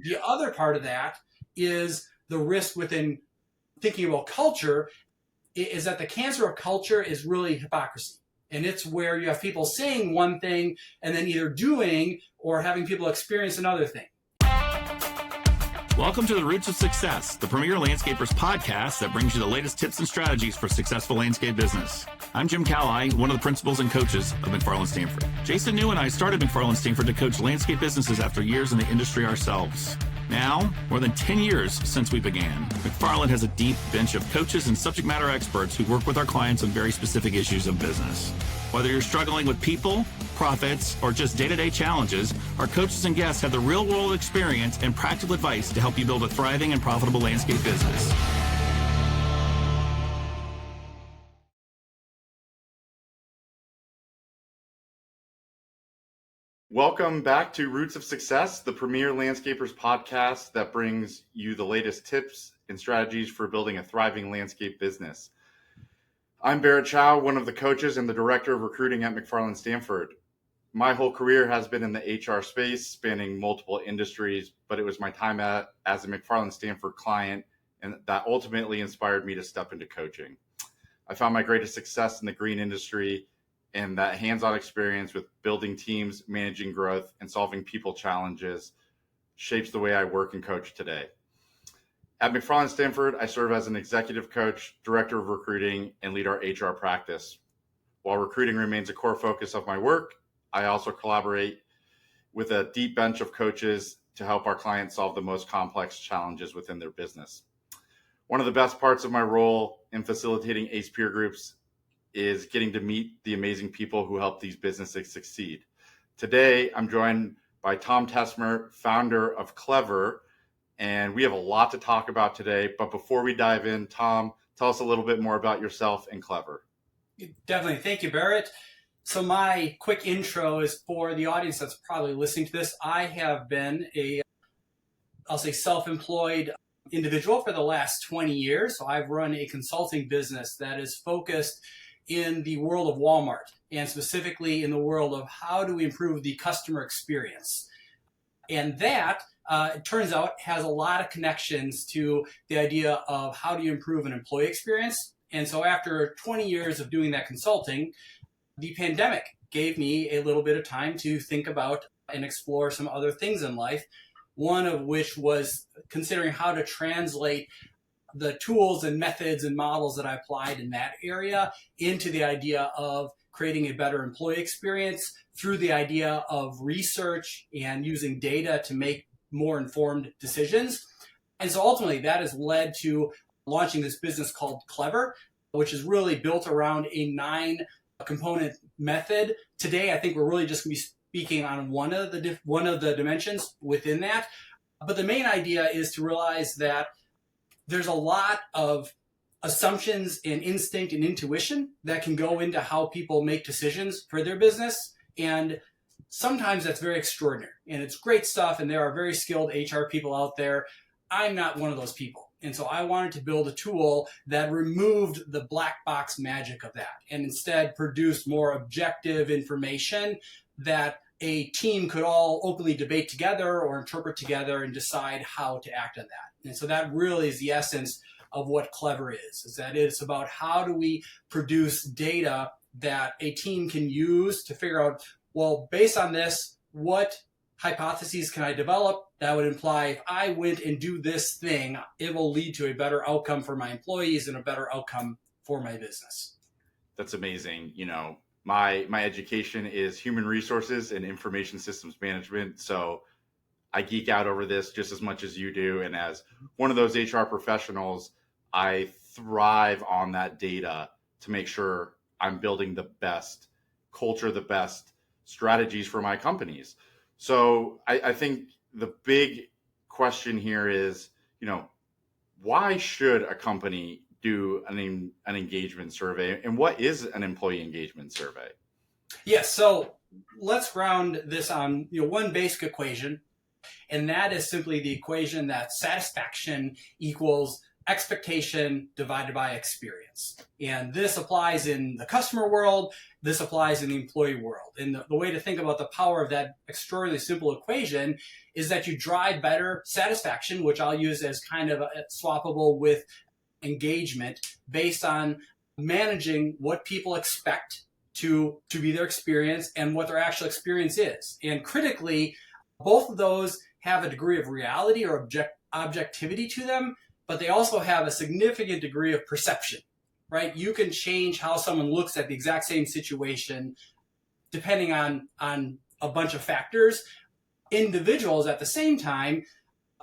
The other part of that is the risk within thinking about culture is that the cancer of culture is really hypocrisy. And it's where you have people saying one thing and then either doing or having people experience another thing. Welcome to the Roots of Success, the premier landscapers podcast that brings you the latest tips and strategies for successful landscape business. I'm Jim Calley, one of the principals and coaches of McFarland Stanford. Jason New and I started McFarland Stanford to coach landscape businesses after years in the industry ourselves. Now, more than 10 years since we began, McFarland has a deep bench of coaches and subject matter experts who work with our clients on very specific issues of business. Whether you're struggling with people, profits, or just day-to-day challenges, our coaches and guests have the real-world experience and practical advice to help you build a thriving and profitable landscape business. Welcome back to Roots of Success, the premier landscapers podcast that brings you the latest tips and strategies for building a thriving landscape business. I'm Barrett Chow, one of the coaches and the director of recruiting at McFarland Stanford. My whole career has been in the HR space, spanning multiple industries, but it was my time as a McFarland Stanford client and that ultimately inspired me to step into coaching. I found my greatest success in the green industry, and that hands-on experience with building teams, managing growth, and solving people challenges shapes the way I work and coach today. At McFarland Stanford, I serve as an executive coach, director of recruiting, and lead our HR practice. While recruiting remains a core focus of my work, I also collaborate with a deep bench of coaches to help our clients solve the most complex challenges within their business. One of the best parts of my role in facilitating ACE peer groups is getting to meet the amazing people who help these businesses succeed. Today, I'm joined by Tom Tessmer, founder of Clever, and we have a lot to talk about today. But before we dive in, Tom, tell us a little bit more about yourself and Clever. Definitely. Thank you, Barrett. So my quick intro is for the audience that's probably listening to this. I have been I'll say self-employed individual for the last 20 years. So I've run a consulting business that is focused in the world of Walmart, and specifically in the world of how do we improve the customer experience. And that, it turns out, has a lot of connections to the idea of how do you improve an employee experience. And so after 20 years of doing that consulting, the pandemic gave me a little bit of time to think about and explore some other things in life, one of which was considering how to translate the tools and methods and models that I applied in that area into the idea of creating a better employee experience through the idea of research and using data to make more informed decisions. And so ultimately that has led to launching this business called Clever, which is really built around a 9-component method. Today, I think we're really just going to be speaking on one of the dimensions within that. But the main idea is to realize that there's a lot of assumptions and instinct and intuition that can go into how people make decisions for their business. And sometimes that's very extraordinary and it's great stuff. And there are very skilled HR people out there. I'm not one of those people. And so I wanted to build a tool that removed the black box magic of that and instead produced more objective information that a team could all openly debate together or interpret together and decide how to act on that. And so that really is the essence of what Clever is that it's about how do we produce data that a team can use to figure out, well, based on this, what hypotheses can I develop that would imply if I went and do this thing, it will lead to a better outcome for my employees and a better outcome for my business. That's amazing. You know, my education is human resources and information systems management. So I geek out over this just as much as you do. And as one of those HR professionals, I thrive on that data to make sure I'm building the best culture, the best strategies for my companies. So I think the big question here is, you know, why should a company do an engagement survey, and what is an employee engagement survey? Yes, so let's ground this on one basic equation, and that is simply the equation that satisfaction equals expectation divided by experience. And this applies in the customer world. This applies in the employee world. And the way to think about the power of that extraordinarily simple equation is that you drive better satisfaction, which I'll use as kind of swappable with engagement, based on managing what people expect to be their experience and what their actual experience is. And critically, both of those have a degree of reality or objectivity to them, but they also have a significant degree of perception, right? You can change how someone looks at the exact same situation depending on a bunch of factors. Individuals at the same time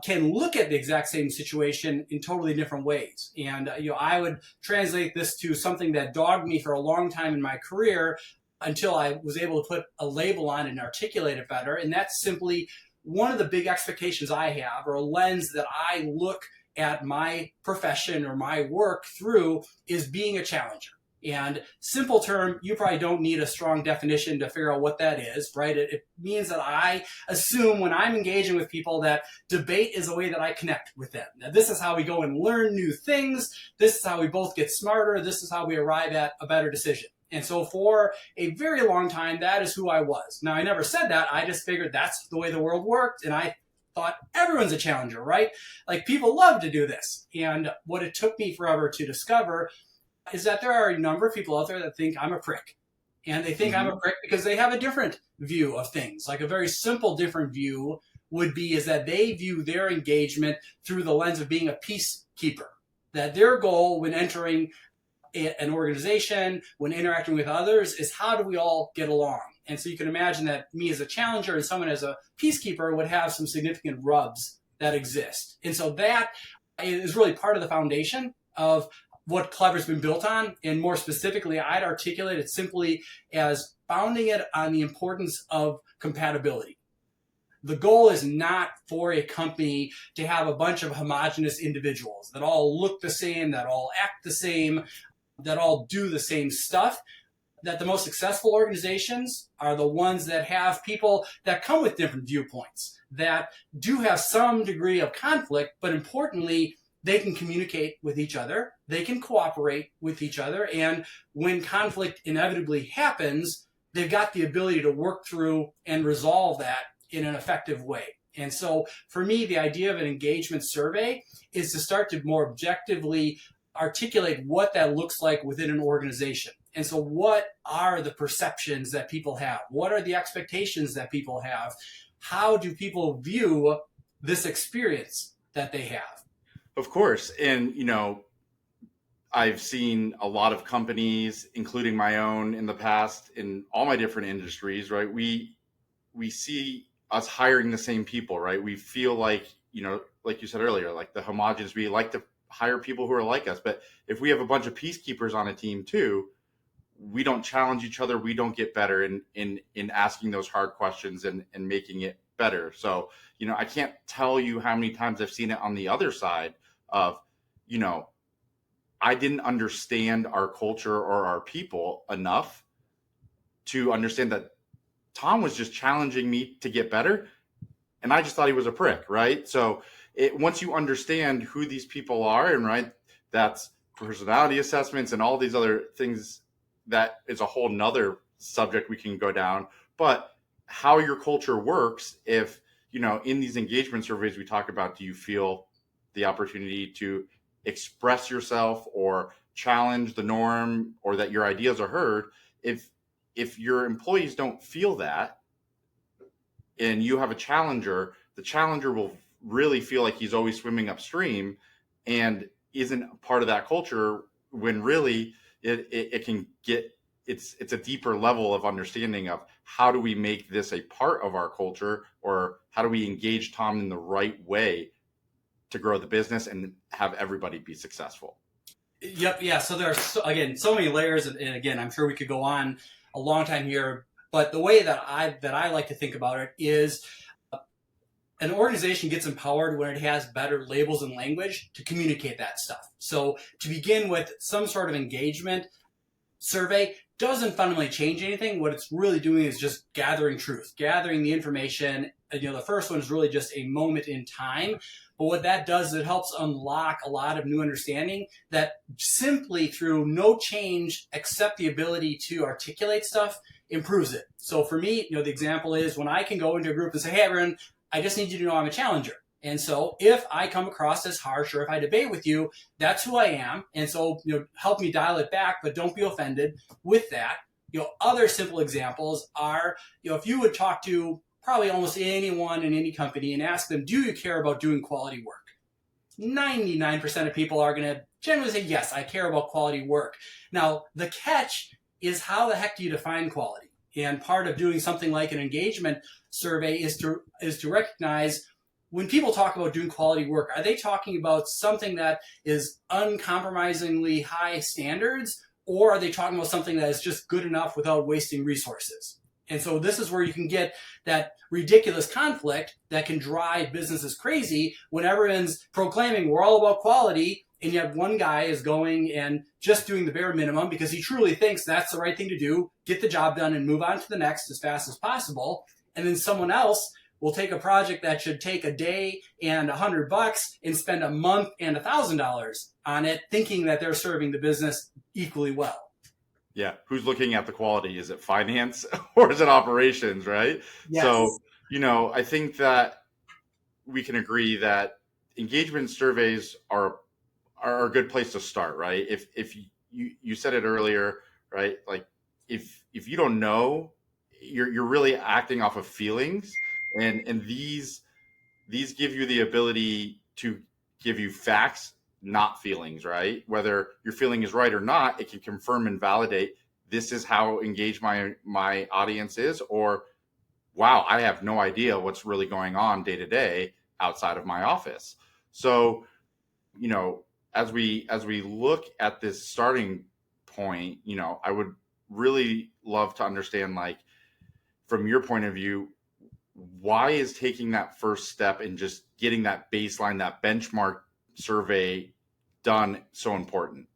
can look at the exact same situation in totally different ways. And I would translate this to something that dogged me for a long time in my career until I was able to put a label on it and articulate it better. And that's simply one of the big expectations I have, or a lens that I look at my profession or my work through, is being a challenger. And simple term, you probably don't need a strong definition to figure out what that is, right? It means that I assume when I'm engaging with people that debate is a way that I connect with them. Now, this is how we go and learn new things. This is how we both get smarter. This is how we arrive at a better decision. And so for a very long time, that is who I was. Now, I never said that. I just figured that's the way the world worked. And I thought everyone's a challenger, right? Like, people love to do this. And what it took me forever to discover is that there are a number of people out there that think I'm a prick. And they think I'm a prick because they have a different view of things. Like, a very simple different view would be is that they view their engagement through the lens of being a peacekeeper. That their goal when entering an organization, when interacting with others, is how do we all get along? And so you can imagine that me as a challenger and someone as a peacekeeper would have some significant rubs that exist. And so that is really part of the foundation of what Clever's been built on. And more specifically, I'd articulate it simply as founding it on the importance of compatibility. The goal is not for a company to have a bunch of homogenous individuals that all look the same, that all act the same, that all do the same stuff. That the most successful organizations are the ones that have people that come with different viewpoints, that do have some degree of conflict, but importantly, they can communicate with each other, they can cooperate with each other, and when conflict inevitably happens, they've got the ability to work through and resolve that in an effective way. And so for me, the idea of an engagement survey is to start to more objectively articulate what that looks like within an organization. And so what are the perceptions that people have? What are the expectations that people have? How do people view this experience that they have? Of course. And, I've seen a lot of companies, including my own in the past, in all my different industries, right? We see us hiring the same people, right? We feel like, like you said earlier, like the homogeneous, we like to hire people who are like us. But if we have a bunch of peacekeepers on a team too, we don't challenge each other. We don't get better in asking those hard questions and making it better. So, I can't tell you how many times I've seen it on the other side of, I didn't understand our culture or our people enough to understand that Tom was just challenging me to get better. And I just thought he was a prick, right? So once you understand who these people are, and right, that's personality assessments and all these other things, that is a whole nother subject we can go down. But how your culture works, if, in these engagement surveys we talk about, do you feel the opportunity to express yourself or challenge the norm, or that your ideas are heard? If your employees don't feel that, and you have a challenger, the challenger will really feel like he's always swimming upstream and isn't part of that culture, when really it can get, it's a deeper level of understanding of how do we make this a part of our culture, or how do we engage Tom in the right way to grow the business and have everybody be successful. Yep. Yeah. So there are, so many layers. And again, I'm sure we could go on a long time here, but the way that I like to think about it is an organization gets empowered when it has better labels and language to communicate that stuff. So to begin with, some sort of engagement survey doesn't fundamentally change anything. What it's really doing is just gathering truth, gathering the information the first one is really just a moment in time. But what that does is it helps unlock a lot of new understanding that simply through no change except the ability to articulate stuff improves it. So for me, the example is when I can go into a group and say, hey, everyone, I just need you to know I'm a challenger. And so if I come across as harsh or if I debate with you, that's who I am. And so, help me dial it back, but don't be offended with that. Other simple examples are, if you would talk to probably almost anyone in any company and ask them, do you care about doing quality work? 99% of people are going to generally say, yes, I care about quality work. Now, the catch is how the heck do you define quality? And part of doing something like an engagement survey is to recognize when people talk about doing quality work, are they talking about something that is uncompromisingly high standards, or are they talking about something that is just good enough without wasting resources? And so this is where you can get that ridiculous conflict that can drive businesses crazy when everyone's proclaiming we're all about quality, and yet one guy is going and just doing the bare minimum because he truly thinks that's the right thing to do, get the job done and move on to the next as fast as possible. And then someone else will take a project that should take a day and $100 and spend a month and $1,000 on it, thinking that they're serving the business equally well. Yeah. Who's looking at the quality? Is it finance or is it operations, right? Yes. So, I think that we can agree that engagement surveys are a good place to start, right? If you said it earlier, right? Like if you don't know, you're really acting off of feelings, and these give you the ability to give you facts, not feelings, right? Whether your feeling is right or not, it can confirm and validate this is how engaged my audience is, or wow, I have no idea what's really going on day to day outside of my office. So, as we look at this starting point, I would really love to understand, like, from your point of view, why is taking that first step and just getting that baseline, that benchmark survey done so important?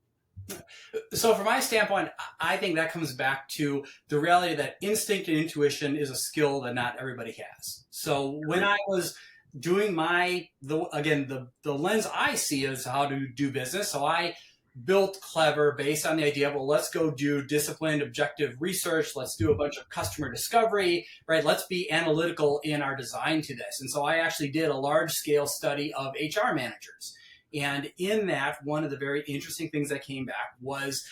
So from my standpoint, I think that comes back to the reality that instinct and intuition is a skill that not everybody has. So when I was doing the lens I see is how to do business. So I built Clever based on the idea of, well, let's go do disciplined, objective research. Let's do a bunch of customer discovery, right? Let's be analytical in our design to this. And so I actually did a large scale study of HR managers. And in that, one of the very interesting things that came back was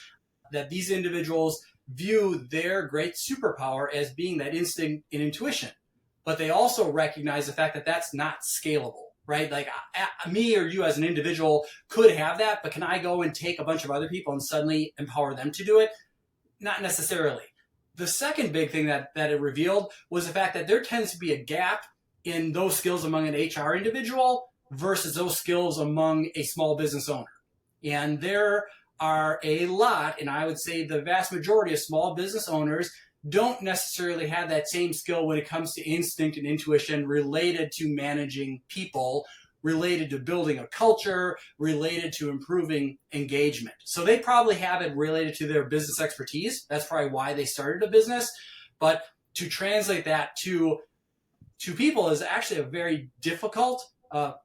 that these individuals view their great superpower as being that instinct and intuition. But they also recognize the fact that that's not scalable, right? Like me or you as an individual could have that, but can I go and take a bunch of other people and suddenly empower them to do it? Not necessarily. The second big thing that it revealed was the fact that there tends to be a gap in those skills among an HR individual versus those skills among a small business owner. And there are a lot, and I would say the vast majority of small business owners don't necessarily have that same skill when it comes to instinct and intuition related to managing people, related to building a culture, related to improving engagement. So they probably have it related to their business expertise. That's probably why they started a business. But to translate that to people is actually a very difficult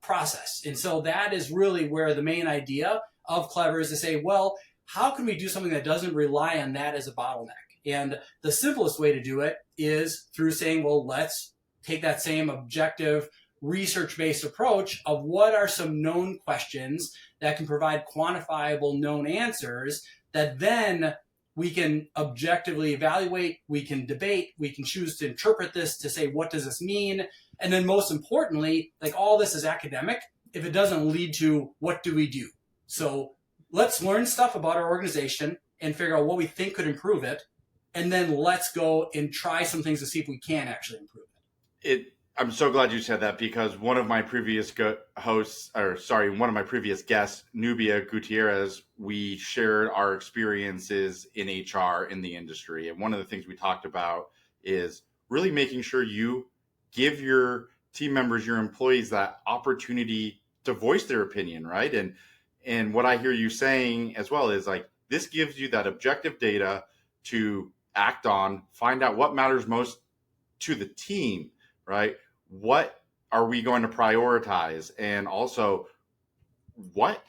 process. And so that is really where the main idea of Clever is to say, well, how can we do something that doesn't rely on that as a bottleneck? And the simplest way to do it is through saying, well, let's take that same objective research-based approach of what are some known questions that can provide quantifiable known answers that then we can objectively evaluate, we can debate, we can choose to interpret this to say, what does this mean? And then most importantly, like all this is academic if it doesn't lead to what do we do? So let's learn stuff about our organization and figure out what we think could improve it. And then let's go and try some things to see if we can actually improve it. I'm so glad you said that, because one of my previous one of my previous guests, Nubia Gutierrez, we shared our experiences in HR in the industry. And one of the things we talked about is really making sure you give your team members, your employees, that opportunity to voice their opinion, right? And what I hear you saying as well is, like, this gives you that objective data to act on, find out what matters most to the team, right? what are we going to prioritize? And also, what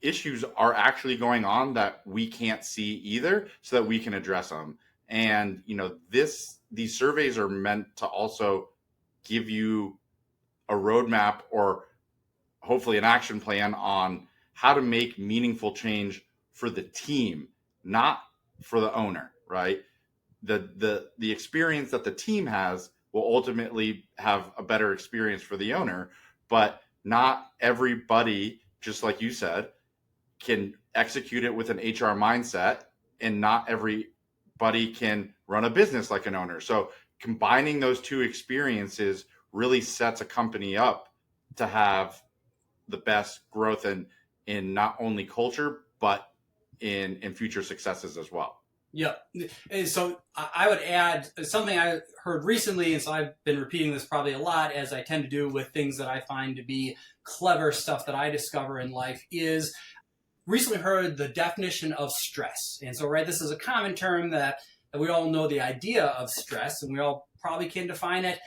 issues are actually going on that we can't see either, so that we can address them. And these surveys are meant to also give you a roadmap, or hopefully an action plan on how to make meaningful change for the team, not for the owner, right? The experience that the team has will ultimately have a better experience for the owner, but not everybody, just like you said, can execute it with an HR mindset, and not everybody can run a business like an owner. So combining those two experiences really sets a company up to have the best growth in not only culture, but in future successes as well. Yeah. And so I would add something I heard recently, and so I've been repeating this probably a lot, as I tend to do with things that I find to be clever stuff that I discover in life, is recently heard the definition of stress. And so, right, this is a common term that we all know the idea of stress, and we all probably can define it.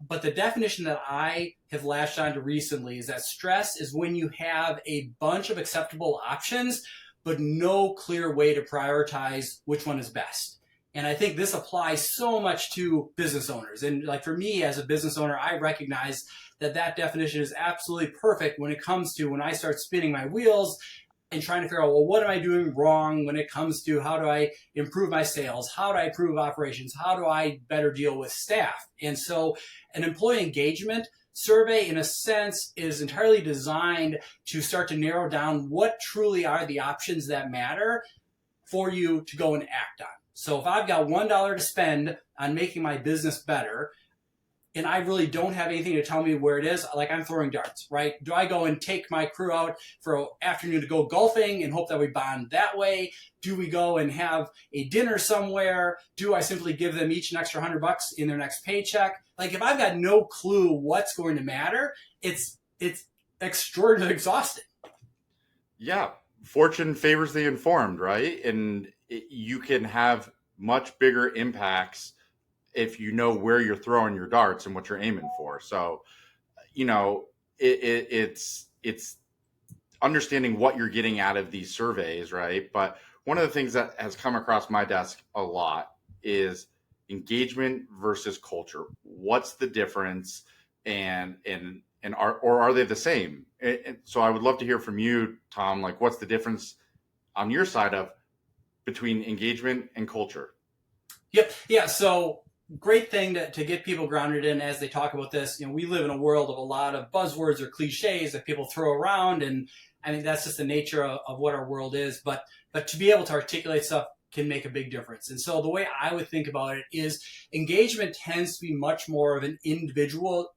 But the definition that I have latched onto recently is that stress is when you have a bunch of acceptable options, but no clear way to prioritize which one is best. And I think this applies so much to business owners. And like for me as a business owner, I recognize that definition is absolutely perfect when it comes to when I start spinning my wheels and trying to figure out, well, what am I doing wrong when it comes to how do I improve my sales? How do I improve operations? How do I better deal with staff? And so an employee engagement survey, in a sense, is entirely designed to start to narrow down what truly are the options that matter for you to go and act on. So if I've got $1 to spend on making my business better, and I really don't have anything to tell me where it is, like I'm throwing darts, right? Do I go and take my crew out for an afternoon to go golfing and hope that we bond that way? Do we go and have a dinner somewhere? Do I simply give them each an extra $100 in their next paycheck? Like if I've got no clue what's going to matter, it's extraordinarily exhausting. Yeah. Fortune favors the informed, right? And you can have much bigger impacts if you know where you're throwing your darts and what you're aiming for. So, it's understanding what you're getting out of these surveys, right? But one of the things that has come across my desk a lot is engagement versus culture. What's the difference, and are they the same? And so I would love to hear from you, Tom, like what's the difference on your side between engagement and culture? Yep. Yeah. So great thing to get people grounded in as they talk about this. We live in a world of a lot of buzzwords or cliches that people throw around, and I mean that's just the nature of what our world is. But to be able to articulate stuff can make a big difference. And so the way I would think about it is engagement tends to be much more of an individual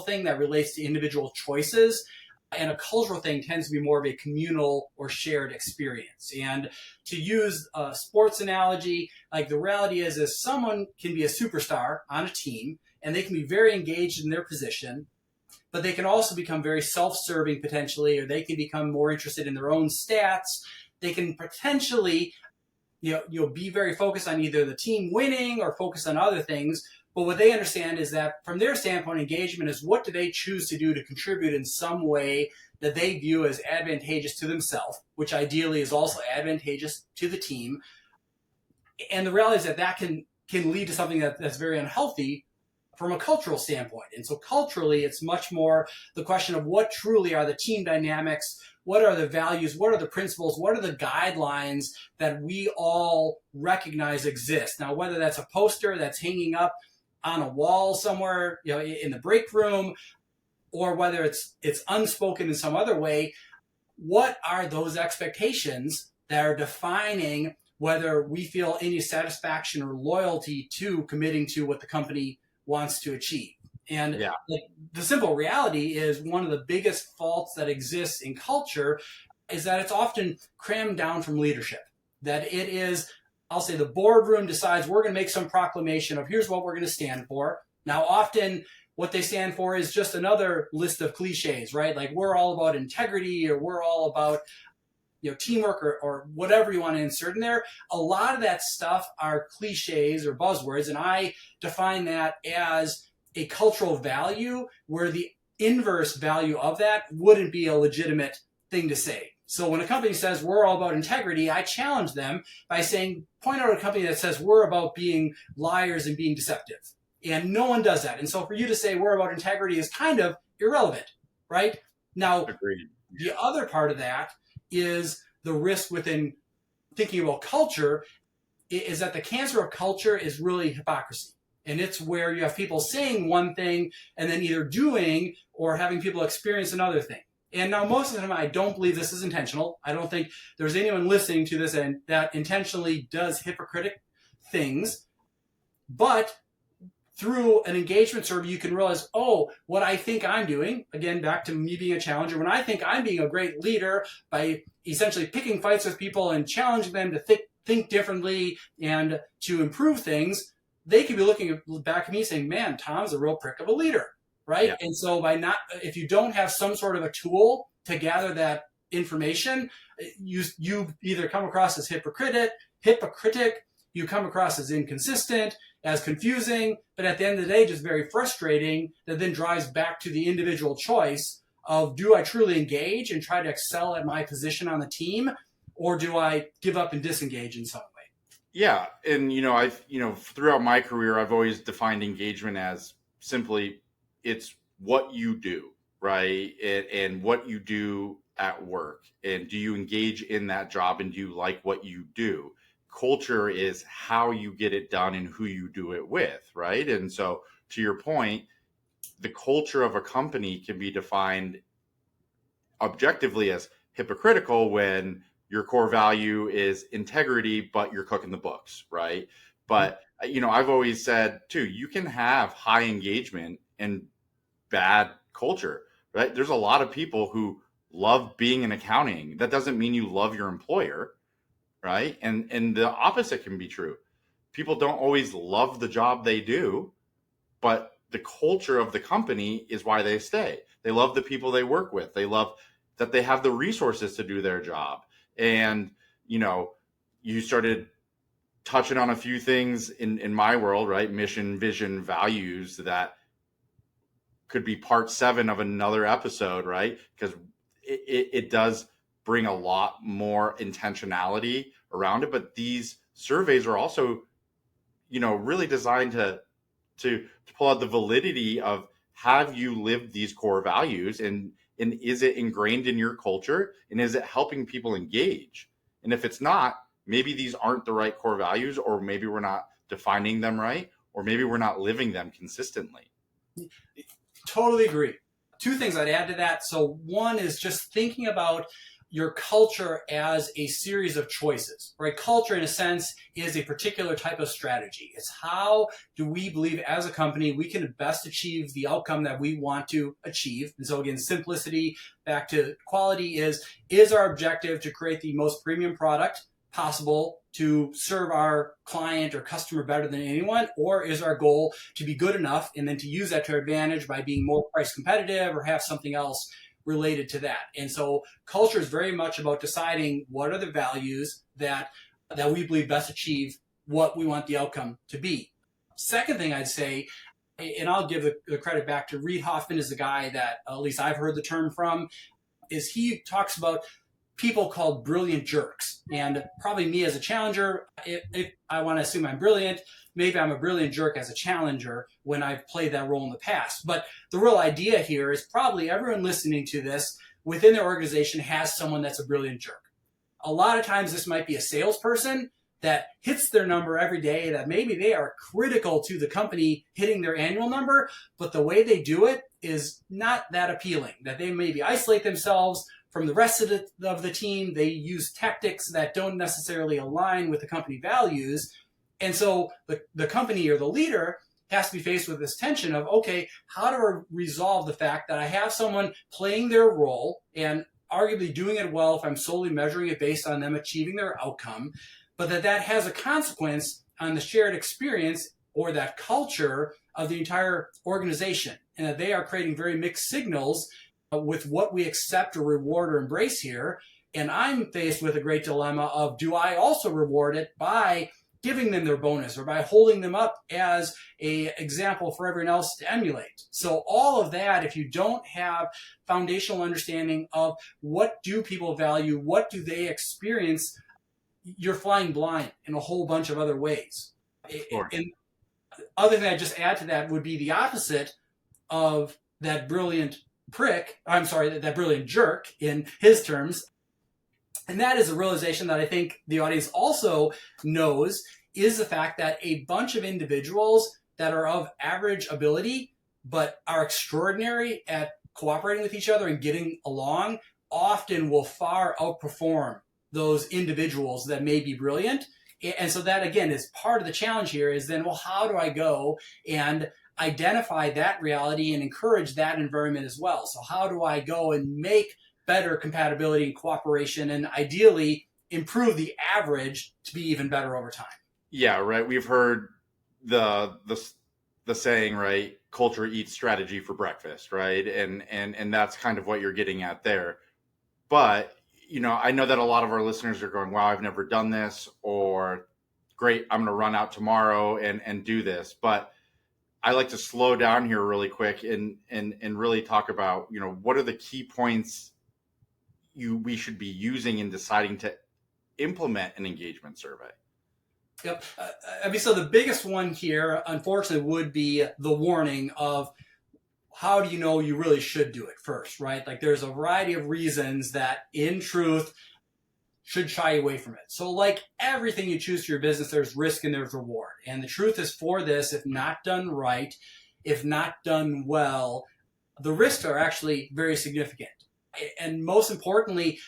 thing that relates to individual choices. And a cultural thing tends to be more of a communal or shared experience. And to use a sports analogy, like the reality is someone can be a superstar on a team and they can be very engaged in their position, but they can also become very self-serving potentially, or they can become more interested in their own stats. They can potentially, be very focused on either the team winning or focused on other things. But what they understand is that from their standpoint, engagement is what do they choose to do to contribute in some way that they view as advantageous to themselves, which ideally is also advantageous to the team. And the reality is that can lead to something that's very unhealthy from a cultural standpoint. And so culturally, it's much more the question of what truly are the team dynamics, what are the values, what are the principles, what are the guidelines that we all recognize exist. Now, whether that's a poster that's hanging up on a wall somewhere, in the break room, or whether it's unspoken in some other way, what are those expectations that are defining whether we feel any satisfaction or loyalty to committing to what the company wants to achieve? And the simple reality is one of the biggest faults that exists in culture is that it's often crammed down from leadership. That it is, I'll say, the boardroom decides we're going to make some proclamation of here's what we're going to stand for. Now, often what they stand for is just another list of cliches, right? Like we're all about integrity, or we're all about teamwork, or whatever you want to insert in there. A lot of that stuff are cliches or buzzwords, and I define that as a cultural value where the inverse value of that wouldn't be a legitimate thing to say. So when a company says we're all about integrity, I challenge them by saying, point out a company that says we're about being liars and being deceptive. And no one does that. And so for you to say we're about integrity is kind of irrelevant, right? Now, Agreed. The other part of that is the risk within thinking about culture is that the cancer of culture is really hypocrisy. And it's where you have people saying one thing and then either doing or having people experience another thing. And now most of the time, I don't believe this is intentional. I don't think there's anyone listening to this and that intentionally does hypocritic things. But through an engagement survey, you can realize, oh, what I think I'm doing, again, back to me being a challenger, when I think I'm being a great leader by essentially picking fights with people and challenging them to think differently and to improve things, they could be looking back at me saying, man, Tom's a real prick of a leader, right? Yeah. And so if you don't have some sort of a tool to gather that information, you either come across as hypocritic, you come across as inconsistent, as confusing, but at the end of the day, just very frustrating, that then drives back to the individual choice of, do I truly engage and try to excel at my position on the team, or do I give up and disengage in some way? Yeah. And, throughout my career, I've always defined engagement as simply, it's what you do, right? And what you do at work. And do you engage in that job, and do you like what you do? Culture is how you get it done and who you do it with, right? And so to your point, the culture of a company can be defined objectively as hypocritical when your core value is integrity, but you're cooking the books, right? But, I've always said too, you can have high engagement and bad culture, right? There's a lot of people who love being in accounting. That doesn't mean you love your employer, right? And the opposite can be true. People don't always love the job they do, but the culture of the company is why they stay. They love the people they work with. They love that they have the resources to do their job. And, you started touching on a few things in my world, right? Mission, vision, values, that could be part 7 of another episode, right? Because it does bring a lot more intentionality around it. But these surveys are also, really designed to pull out the validity of, have you lived these core values, and is it ingrained in your culture, and is it helping people engage? And if it's not, maybe these aren't the right core values, or maybe we're not defining them right, or maybe we're not living them consistently. Totally agree. 2 things I'd add to that. So one is just thinking about your culture as a series of choices, right? Culture, in a sense, is a particular type of strategy. It's how do we believe as a company we can best achieve the outcome that we want to achieve. And so again, simplicity back to quality is our objective to create the most premium product possible to serve our client or customer better than anyone, or is our goal to be good enough and then to use that to our advantage by being more price competitive or have something else related to that? And so culture is very much about deciding what are the values that we believe best achieve what we want the outcome to be. Second thing I'd say, and I'll give the credit back to Reid Hoffman, is the guy that at least I've heard the term from, is he talks about people called brilliant jerks. And probably me as a challenger, if I want to assume I'm brilliant, maybe I'm a brilliant jerk as a challenger when I've played that role in the past. But the real idea here is probably everyone listening to this within their organization has someone that's a brilliant jerk. A lot of times this might be a salesperson that hits their number every day, that maybe they are critical to the company hitting their annual number, but the way they do it is not that appealing, that they maybe isolate themselves from the rest of the team. They use tactics that don't necessarily align with the company values. And so the company or the leader has to be faced with this tension of, okay, how do I resolve the fact that I have someone playing their role and arguably doing it well if I'm solely measuring it based on them achieving their outcome, but that has a consequence on the shared experience or that culture of the entire organization, and that they are creating very mixed signals with what we accept or reward or embrace here. And I'm faced with a great dilemma of, do I also reward it by giving them their bonus or by holding them up as a example for everyone else to emulate. So all of that, if you don't have foundational understanding of what do people value, what do they experience, you're flying blind in a whole bunch of other ways. And other thing I'd just add to that would be the opposite of that brilliant that brilliant jerk in his terms. And that is a realization that I think the audience also knows, is the fact that a bunch of individuals that are of average ability but are extraordinary at cooperating with each other and getting along often will far outperform those individuals that may be brilliant. And so that, again, is part of the challenge here is then, well, how do I go and identify that reality and encourage that environment as well? So how do I go and make better compatibility and cooperation and ideally improve the average to be even better over time? Yeah, right. We've heard the saying, right? Culture eats strategy for breakfast, right? And that's kind of what you're getting at there. But, I know that a lot of our listeners are going, wow, I've never done this, or great, I'm going to run out tomorrow and do this. But I like to slow down here really quick and really talk about, what are the key points we should be using in deciding to implement an engagement survey? Yep. So the biggest one here, unfortunately, would be the warning of how do you know you really should do it first, right? Like there's a variety of reasons that in truth should shy away from it. So like everything you choose for your business, there's risk and there's reward. And the truth is for this, if not done right, if not done well, the risks are actually very significant. And most importantly,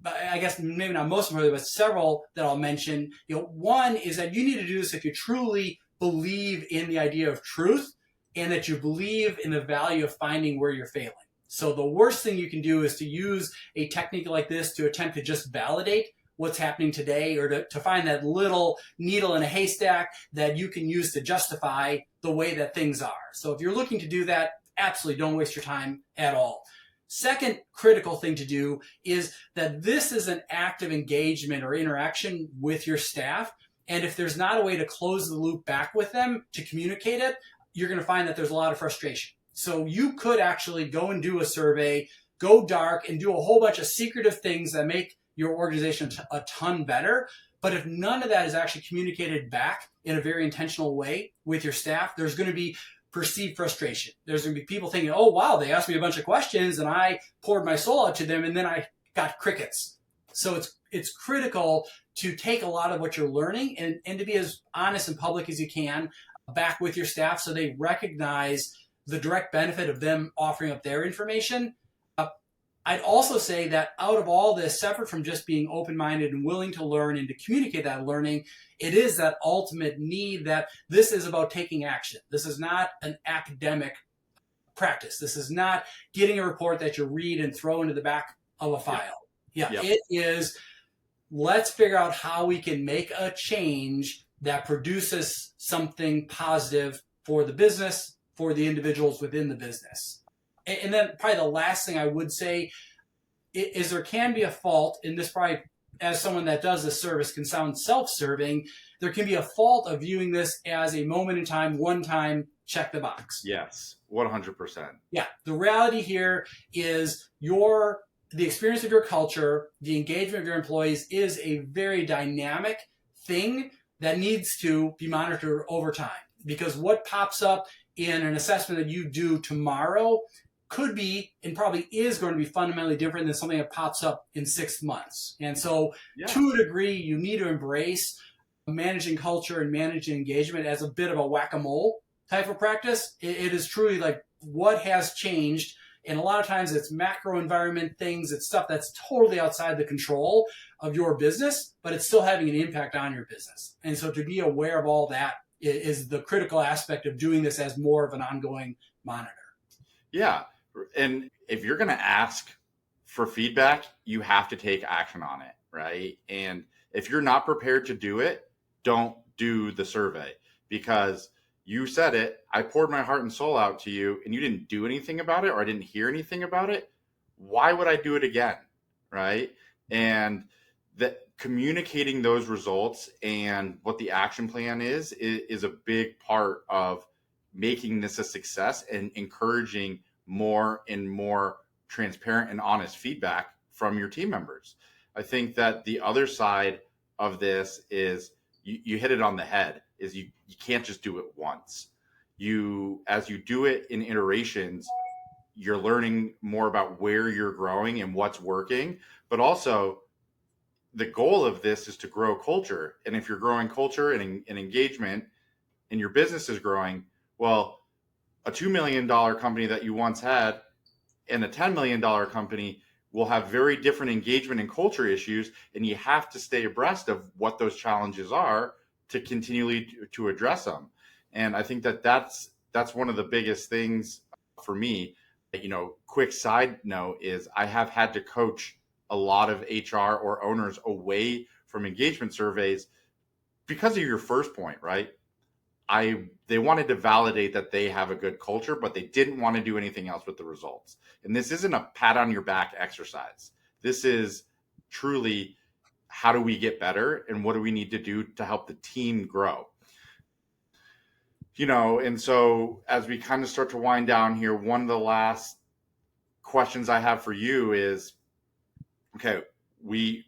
I guess maybe not most importantly, but several that I'll mention, one is that you need to do this if you truly believe in the idea of truth and that you believe in the value of finding where you're failing. So the worst thing you can do is to use a technique like this to attempt to just validate what's happening today or to find that little needle in a haystack that you can use to justify the way that things are. So if you're looking to do that, absolutely don't waste your time at all. Second critical thing to do is that this is an active engagement or interaction with your staff. And if there's not a way to close the loop back with them to communicate it, you're going to find that there's a lot of frustration. So you could actually go and do a survey, go dark, and do a whole bunch of secretive things that make your organization a ton better. But if none of that is actually communicated back in a very intentional way with your staff, there's going to be perceived frustration. There's going to be people thinking, oh, wow, they asked me a bunch of questions and I poured my soul out to them and then I got crickets. So it's critical to take a lot of what you're learning and to be as honest and public as you can back with your staff so they recognize the direct benefit of them offering up their information. I'd also say that out of all this, separate from just being open-minded and willing to learn and to communicate that learning, it is that ultimate need that this is about taking action. This is not an academic practice. This is not getting a report that you read and throw into the back of a file. It is, let's figure out how we can make a change that produces something positive for the business, for the individuals within the business. And then probably the last thing I would say is there can be a fault, and this probably, as someone that does this service can sound self-serving, there can be a fault of viewing this as a moment in time, one time, check the box. Yes, 100%. Yeah, the reality here is the experience of your culture, the engagement of your employees is a very dynamic thing that needs to be monitored over time. Because what pops up in an assessment that you do tomorrow could be and probably is going to be fundamentally different than something that pops up in 6 months. And so to a degree, you need to embrace managing culture and managing engagement as a bit of a whack-a-mole type of practice. It is truly like what has changed. And a lot of times it's macro environment things. It's stuff that's totally outside the control of your business, but it's still having an impact on your business. And so to be aware of all that is the critical aspect of doing this as more of an ongoing monitor. Yeah. And if you're going to ask for feedback, you have to take action on it, right? And if you're not prepared to do it, don't do the survey because you said it. I poured my heart and soul out to you and you didn't do anything about it or I didn't hear anything about it. Why would I do it again, right? And that communicating those results and what the action plan is a big part of making this a success and encouraging more and more transparent and honest feedback from your team members. I think that the other side of this is you hit it on the head, is you can't just do it once. As you do it in iterations, you're learning more about where you're growing and what's working, but also the goal of this is to grow culture. And if you're growing culture and engagement and your business is growing, well, a $2 million company that you once had and a $10 million company will have very different engagement and culture issues, and you have to stay abreast of what those challenges are to continually to address them. And I think that that's one of the biggest things for me. Quick side note is I have had to coach a lot of HR or owners away from engagement surveys because of your first point, right? They wanted to validate that they have a good culture, but they didn't want to do anything else with the results. And this isn't a pat on your back exercise. This is truly, how do we get better and what do we need to do to help the team grow? And so as we kind of start to wind down here, one of the last questions I have for you is, okay, we've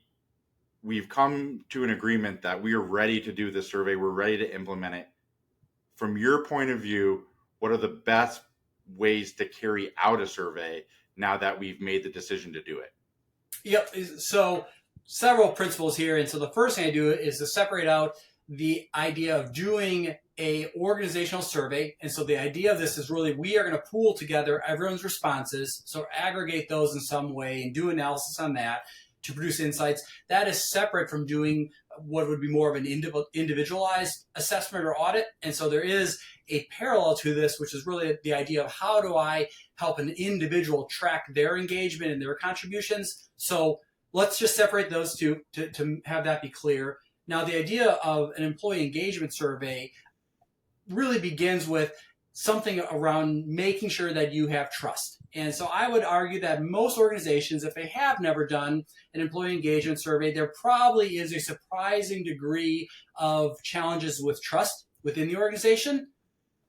come to an agreement that we are ready to do this survey. We're ready to implement it. From your point of view, what are the best ways to carry out a survey now that we've made the decision to do it? Yep. So several principles here. And so the first thing I do is to separate out the idea of doing a organizational survey. And so the idea of this is really, we are going to pool together everyone's responses. So aggregate those in some way and do analysis on that to produce insights. That is separate from doing what would be more of an individualized assessment or audit. And so there is a parallel to this, which is really the idea of how do I help an individual track their engagement and their contributions. So let's just separate those two to have that be clear. Now, the idea of an employee engagement survey really begins with something around making sure that you have trust. And so I would argue that most organizations, if they have never done an employee engagement survey, there probably is a surprising degree of challenges with trust within the organization.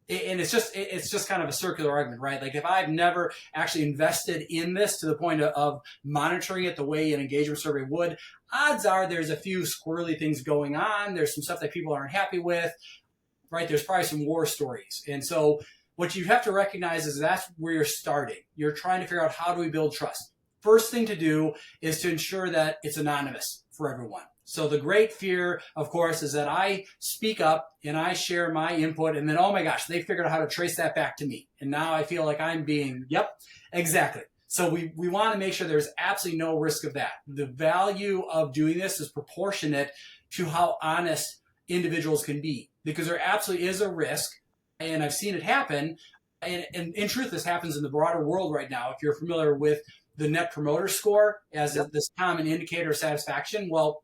And it's just kind of a circular argument, right? Like if I've never actually invested in this to the point of monitoring it the way an engagement survey would, odds are there's a few squirrely things going on. There's some stuff that people aren't happy with, right? There's probably some war stories. And so what you have to recognize is that's where you're starting. You're trying to figure out, how do we build trust? First thing to do is to ensure that it's anonymous for everyone. So the great fear, of course, is that I speak up and I share my input and then, oh my gosh, they figured out how to trace that back to me. And now I feel like I'm being, yep, exactly. So we want to make sure there's absolutely no risk of that. The value of doing this is proportionate to how honest individuals can be, because there absolutely is a risk, and I've seen it happen. And in truth, this happens in the broader world right now. If you're familiar with the Net Promoter Score as this common indicator of satisfaction, well,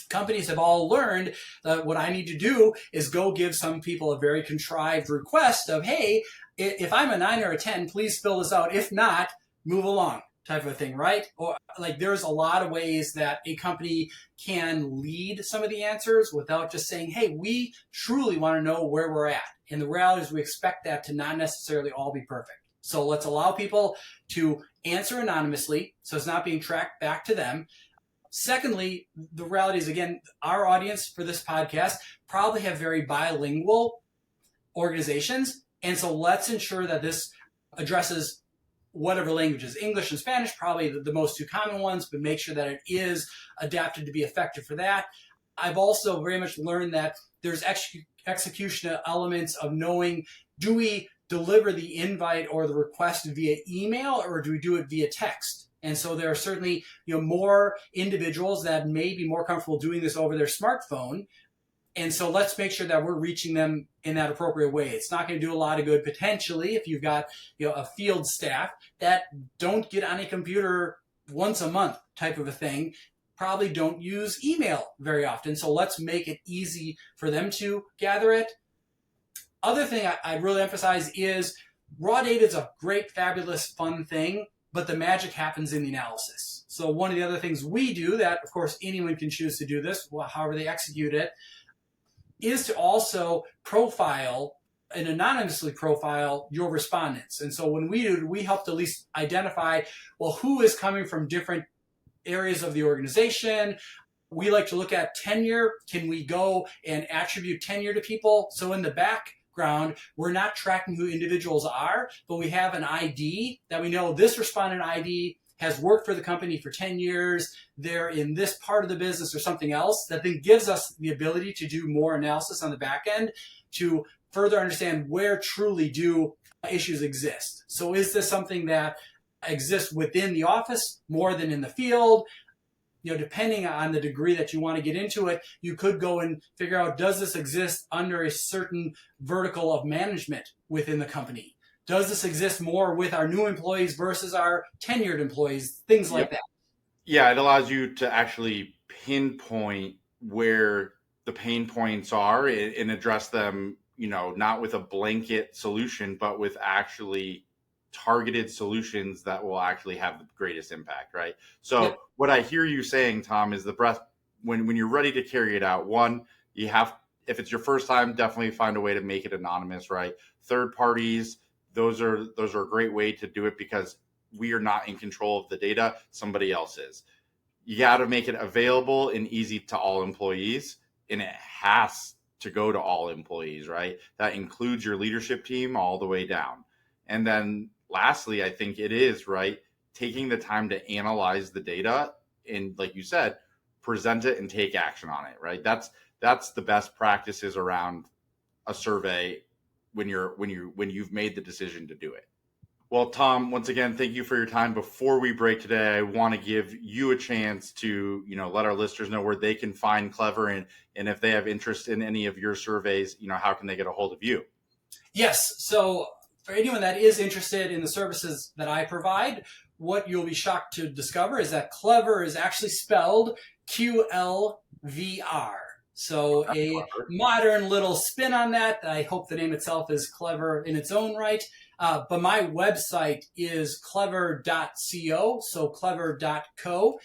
companies have all learned that what I need to do is go give some people a very contrived request of, hey, if I'm a 9 or a 10, please fill this out. If not, move along, type of a thing, right? Or like there's a lot of ways that a company can lead some of the answers without just saying, hey, we truly want to know where we're at. And the reality is we expect that to not necessarily all be perfect. So let's allow people to answer anonymously so it's not being tracked back to them. Secondly, the reality is, again, our audience for this podcast probably have very bilingual organizations. And so let's ensure that this addresses whatever languages, English and Spanish, probably the most two common ones, but make sure that it is adapted to be effective for that. I've also very much learned that there's execution elements of knowing, do we deliver the invite or the request via email or do we do it via text? And so there are certainly more individuals that may be more comfortable doing this over their smartphone. And so let's make sure that we're reaching them in that appropriate way. It's not going to do a lot of good potentially if you've got a field staff that don't get on a computer once a month type of a thing, probably don't use email very often. So let's make it easy for them to gather it. Other thing I really emphasize is raw data is a great, fabulous, fun thing. but the magic happens in the analysis. So one of the other things we do that, of course, anyone can choose to do this, however they execute it, is to also profile and anonymously profile your respondents. And so when we do, we help to at least identify, well, who is coming from different areas of the organization. We like to look at tenure. Can we go and attribute tenure to people? So in the background, we're not tracking who individuals are, but we have an ID that we know this respondent ID has worked for the company for 10 years, they're in this part of the business or something else, that then gives us the ability to do more analysis on the back end to further understand where truly do issues exist. So is this something that exists within the office more than in the field? Depending on the degree that you want to get into it, you could go and figure out, does this exist under a certain vertical of management within the company? Does this exist more with our new employees versus our tenured employees? Things like that. Yeah, it allows you to actually pinpoint where the pain points are and address them, not with a blanket solution, but with actually targeted solutions that will actually have the greatest impact, right? So What I hear you saying, Tom, is when you're ready to carry it out, one, you have, if it's your first time, definitely find a way to make it anonymous, right? Third parties, those are a great way to do it because we are not in control of the data, somebody else is. You got to make it available and easy to all employees, and it has to go to all employees, right? That includes your leadership team all the way down. And then lastly, I think it is, right, taking the time to analyze the data and, like you said, present it and take action on it, right? That's the best practices around a survey when you've made the decision to do it. Well, Tom, once again, thank you for your time. Before we break today, I want to give you a chance to, let our listeners know where they can find Clever, and if they have interest in any of your surveys, how can they get a hold of you? Yes. So for anyone that is interested in the services that I provide, what you'll be shocked to discover is that Clever is actually spelled QLVR. So a modern little spin on that. I hope the name itself is clever in its own right. But my website is clever.co, so clever.co.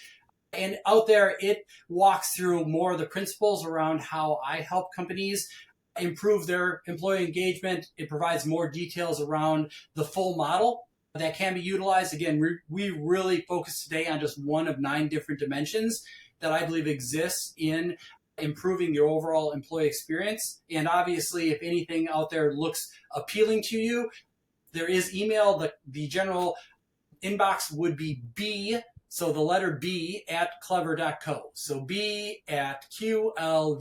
And out there, it walks through more of the principles around how I help companies improve their employee engagement. It provides more details around the full model that can be utilized. Again, we really focus today on just one of 9 different dimensions that I believe exists in improving your overall employee experience. And obviously, if anything out there looks appealing to you, there is email. The general inbox would be B, so the letter B at clever.co. So B at QLVR.co.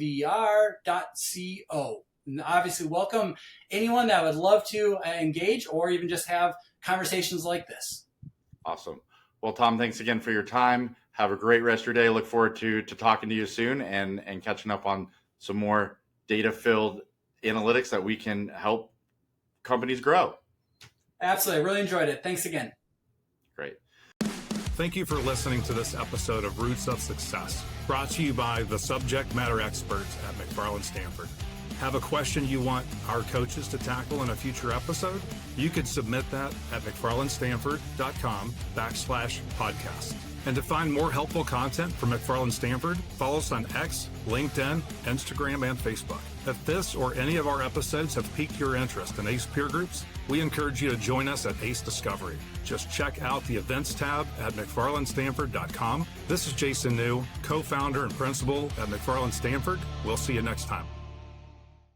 And obviously welcome anyone that would love to engage or even just have conversations like this. Awesome. Well, Tom, thanks again for your time. Have a great rest of your day. Look forward to talking to you soon and catching up on some more data-filled analytics that we can help companies grow. Absolutely. I really enjoyed it. Thanks again. Great. Thank you for listening to this episode of Roots of Success, brought to you by the subject matter experts at McFarland Stanford. Have a question you want our coaches to tackle in a future episode? You could submit that at mcfarlandstanford.com/podcast. And to find more helpful content from McFarland Stanford, follow us on X, LinkedIn, Instagram, and Facebook. If this or any of our episodes have piqued your interest in ACE peer groups, we encourage you to join us at ACE Discovery. Just check out the events tab at mcfarlandstanford.com. This is Jason New, co-founder and principal at McFarland Stanford. We'll see you next time.